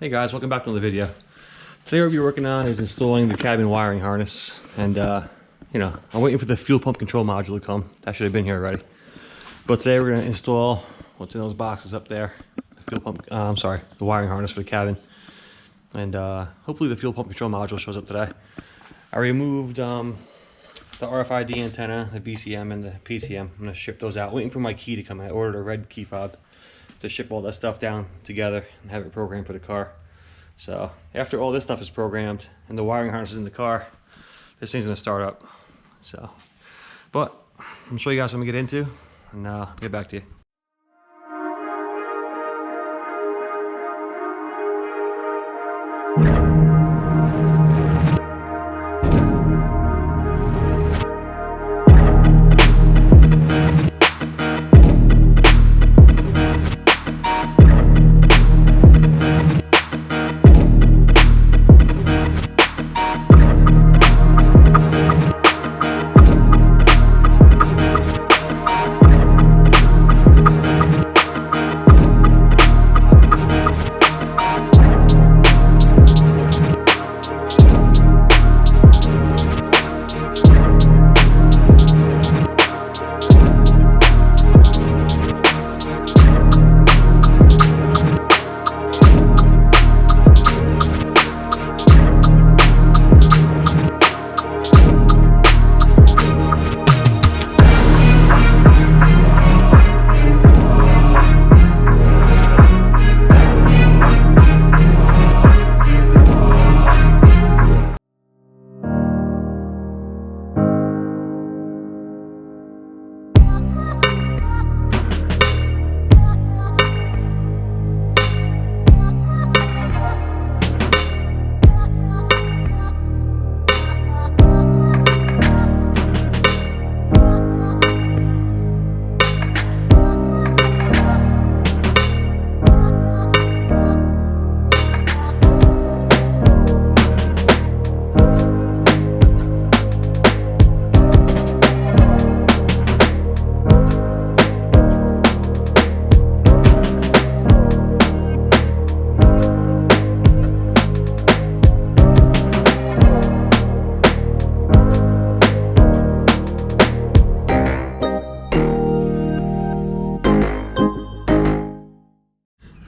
Hey guys, welcome back to another video. Today what we'll be working on is installing the cabin wiring harness, and I'm waiting for the fuel pump control module to come. That should have been here already. But today we're going to install what's in those boxes up there. The fuel pump, the wiring harness for the cabin. And hopefully the fuel pump control module shows up today. I removed the RFID antenna, the BCM, and the PCM. I'm going to ship those out. Waiting for my key to come. I ordered a red key fob to ship all that stuff down together and have it programmed for the car. So after all this stuff is programmed and the wiring harness is in the car, this thing's gonna start up. But I'm show you guys what I'm gonna get into, and get back to you.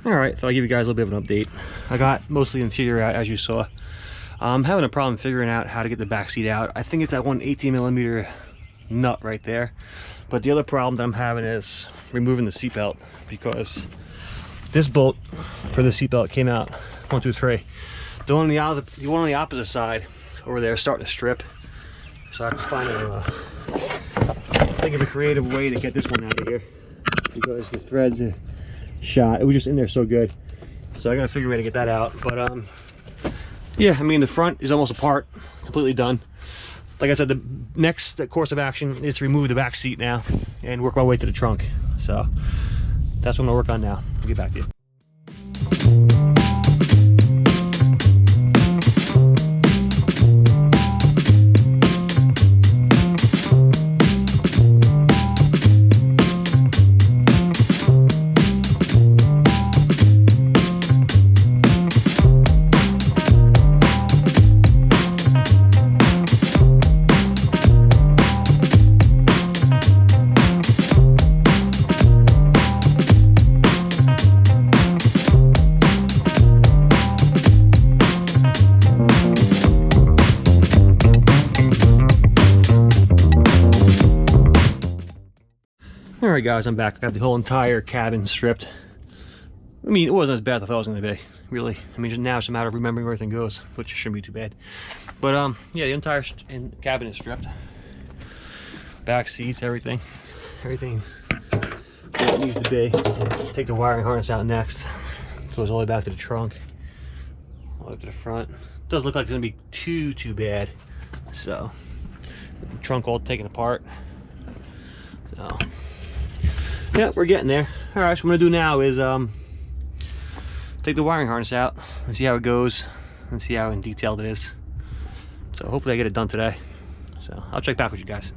Alright, thought I'd give you guys a little bit of an update. I got mostly the interior out, as you saw. I'm having a problem figuring out how to get the back seat out. I think it's that one 18mm nut right there. But the other problem that I'm having is removing the seatbelt, because this bolt for the seatbelt came out 1, 2, 3. The one on the opposite side over there is starting to strip. So I have to find think of a creative way to get this one out of here, because the threads are shot. It was just in there so good, so I gotta figure a way to get that out. But yeah, I mean, the front is almost apart, completely done. Like I said, the next course of action is to remove the back seat now and work my way to the trunk. So that's what I'm gonna work on now. I'll get back to you. Alright guys, I'm back. I got the whole entire cabin stripped. I mean, it wasn't as bad as I thought it was going to be, really. I mean, just now it's a matter of remembering where everything goes, which shouldn't be too bad. But yeah, the entire cabin is stripped. Back seats, everything where it needs to be. Take the wiring harness out next. Goes all the way back to the trunk, all the way up to the front. Doesn't look like it's going to be too bad. So, with the trunk all taken apart. So yeah, we're getting there. All right, so what I'm gonna do now is take the wiring harness out and see how it goes and see how in detailed it is. So hopefully I get it done today. So I'll check back with you guys.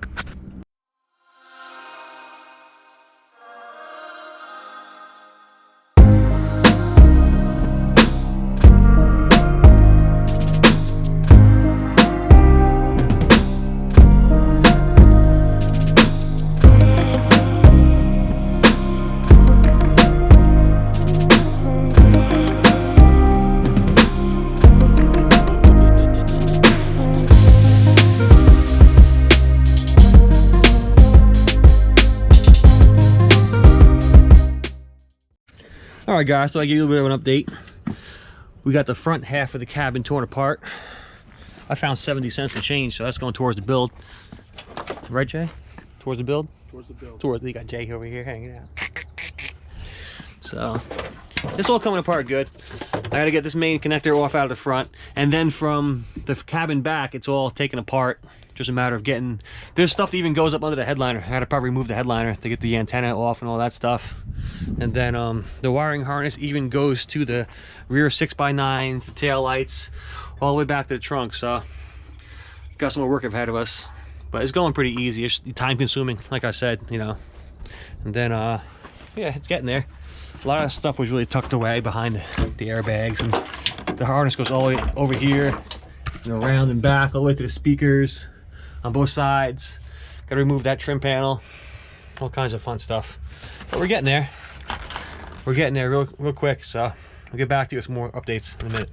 All right, guys, so I give you a little bit of an update. We got the front half of the cabin torn apart. I found 70 cents to change, so that's going towards the build. Right, Jay? Towards the build? Towards the build. You got Jay over here hanging out. So, it's all coming apart good. I gotta get this main connector off out of the front, and then from the cabin back, it's all taken apart. Just a matter of getting, there's stuff that even goes up under the headliner. I had to probably remove the headliner to get the antenna off and all that stuff. And then the wiring harness even goes to the rear 6x9s, the tail lights, all the way back to the trunk. So got some more work ahead of us, but it's going pretty easy. It's time consuming, like I said, you know. And then yeah, it's getting there. A lot of stuff was really tucked away behind the airbags, and the harness goes all the way over here and around and back all the way to the speakers on both sides. Gotta remove that trim panel, all kinds of fun stuff. But we're getting there. We're getting there real quick, so I'll get back to you with some more updates in a minute.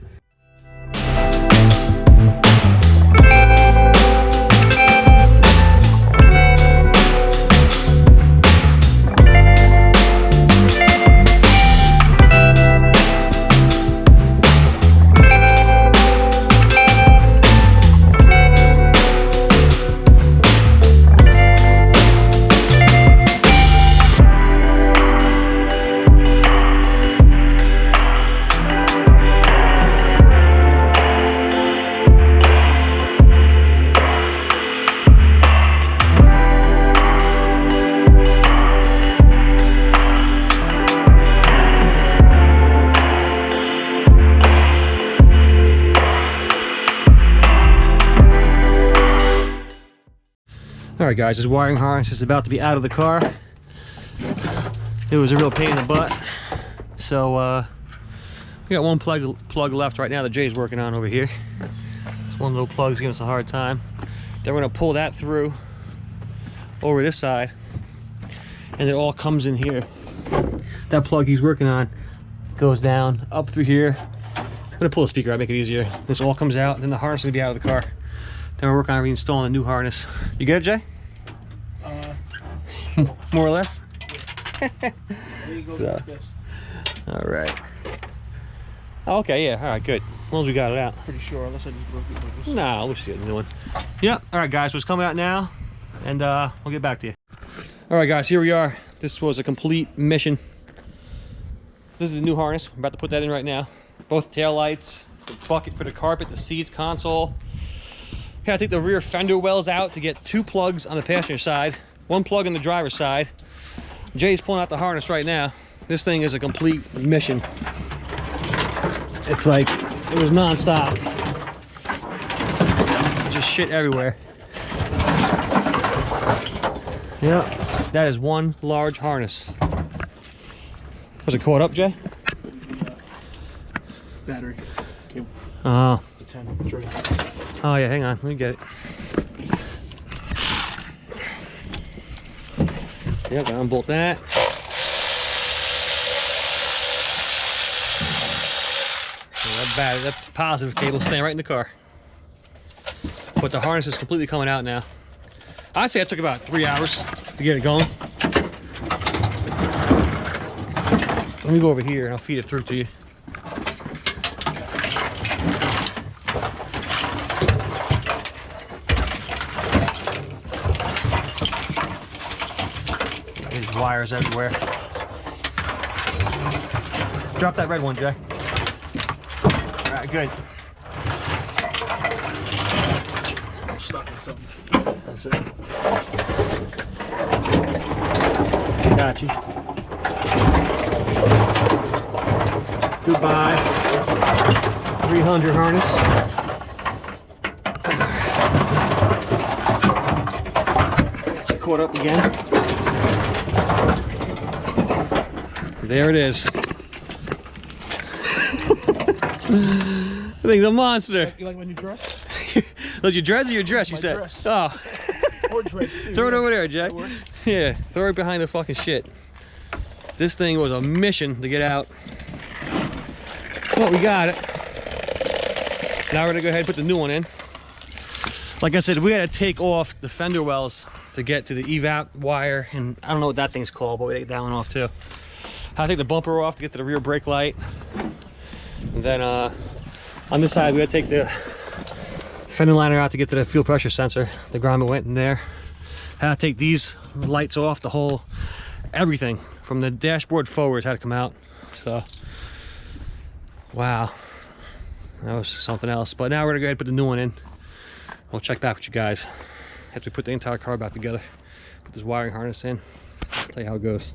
All right, guys, this wiring harness is about to be out of the car. It was a real pain in the butt. So we got one plug left right now that Jay's working on over here. This one little plug's giving us a hard time. Then we're gonna pull that through over this side, and it all comes in here. That plug he's working on goes down up through here. I'm gonna pull the speaker out, make it easier. This all comes out, then the harness is gonna be out of the car. Then we're working on reinstalling a new harness. You get it, Jay? More or less? So, all right. Oh, okay, yeah, all right, good. As long as we got it out. Pretty sure, unless I just broke it like this. Nah, we'll just get a new one. Yep, all right, guys, so it's coming out now, and we'll get back to you. All right, guys, here we are. This was a complete mission. This is the new harness. I'm about to put that in right now. Both tail lights, the bucket for the carpet, the seats, console. Gotta take the rear fender wells out to get 2 plugs on the passenger side, 1 plug on the driver's side. Jay's pulling out the harness right now. This thing is a complete mission. It's like, it was non-stop. Just shit everywhere. Yeah, that is one large harness. Was it caught up, Jay? Battery. Cable. Oh. The 10. It's right. Oh yeah, hang on, let me get it. Yep, gotta unbolt that. That positive cable staying right in the car. But the harness is completely coming out now. I'd say it took about 3 hours to get it going. Let me go over here and I'll feed it through to you. There's wires everywhere. Drop that red one, Jay. All right, good. I'm stuck with something. That's it. Got you. Goodbye. 300 harness. Got you caught up again. There it is. The thing's a monster. You like my new dress? Those your dreads or your dress, you said? Dress. Oh. Or dreads, too. Throw it over there, Jack. That works. Yeah, throw it behind the fucking shit. This thing was a mission to get out. Well, we got it. Now we're gonna go ahead and put the new one in. Like I said, we had to take off the fender wells to get to the evap wire, and I don't know what that thing's called, but we take that one off too. I take the bumper off to get to the rear brake light. And then on this side, we gotta take the fender liner out to get to the fuel pressure sensor. The grommet went in there. Had to take these lights off, the whole, everything from the dashboard forwards had to come out. So, wow, that was something else. But now we're gonna go ahead and put the new one in. We'll check back with you guys after we put the entire car back together. Put this wiring harness in. I'll tell you how it goes.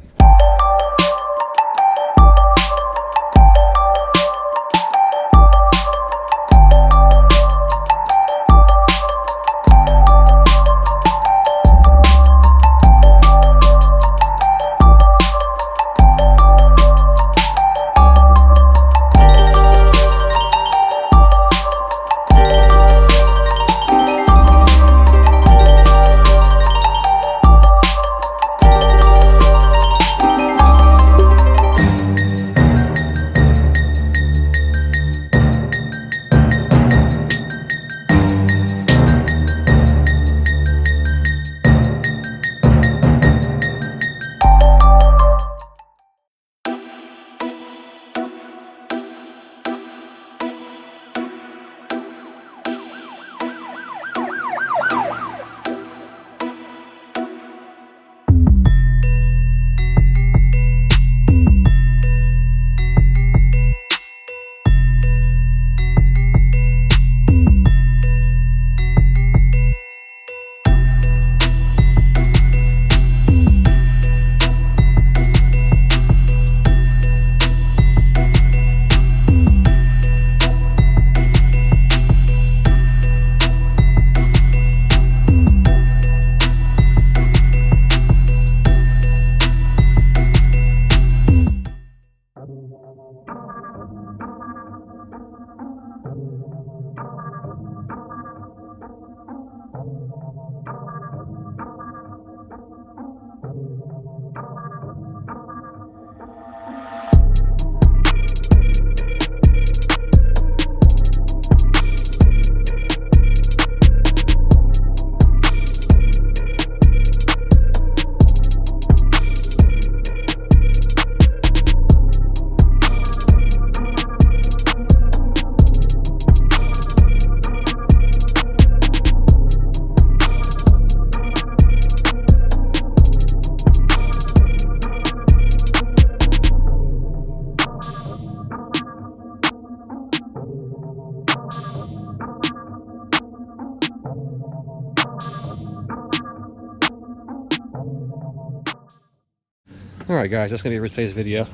All right, guys, that's gonna be it for today's video.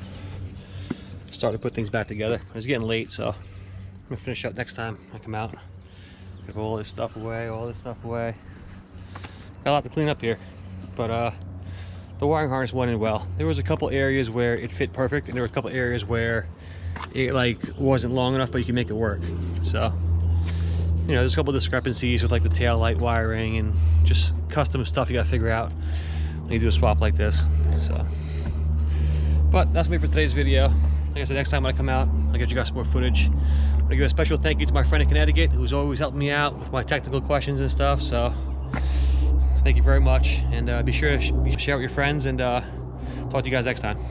Starting to put things back together. It's getting late, so I'm gonna finish up next time I come out. Get all this stuff away, all this stuff away. Got a lot to clean up here, but the wiring harness went in well. There was a couple areas where it fit perfect, and there were a couple areas where it like wasn't long enough, but you can make it work. So, you know, there's a couple discrepancies with like the tail light wiring and just custom stuff you gotta figure out when you do a swap like this. So, but that's me for today's video. Like I said, next time when I come out, I'll get you guys some more footage. I'm gonna give a special thank you to my friend in Connecticut who's always helping me out with my technical questions and stuff. So thank you very much, and be sure to share with your friends, and talk to you guys next time.